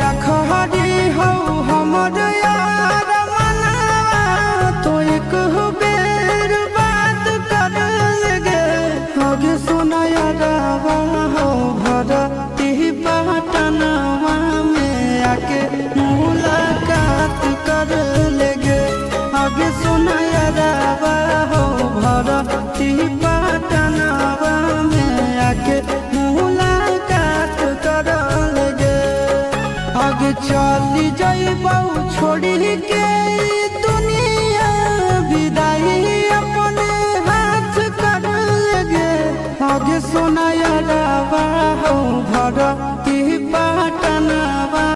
अखहरी हो हमर यार मना तो एक बेर बात कर लगे आगे सुना यारवा हो भरती पटनवा में आके मुलाकात कर लगे आगे सुना यारवा हो भरती पटनवा में आके मुलाकात कर लगे आगे चली जाइबौ छोड़ी के दुनिया विदाई अपने हाथ कर लगे आगे सोना यारवा हो भरती पटनवा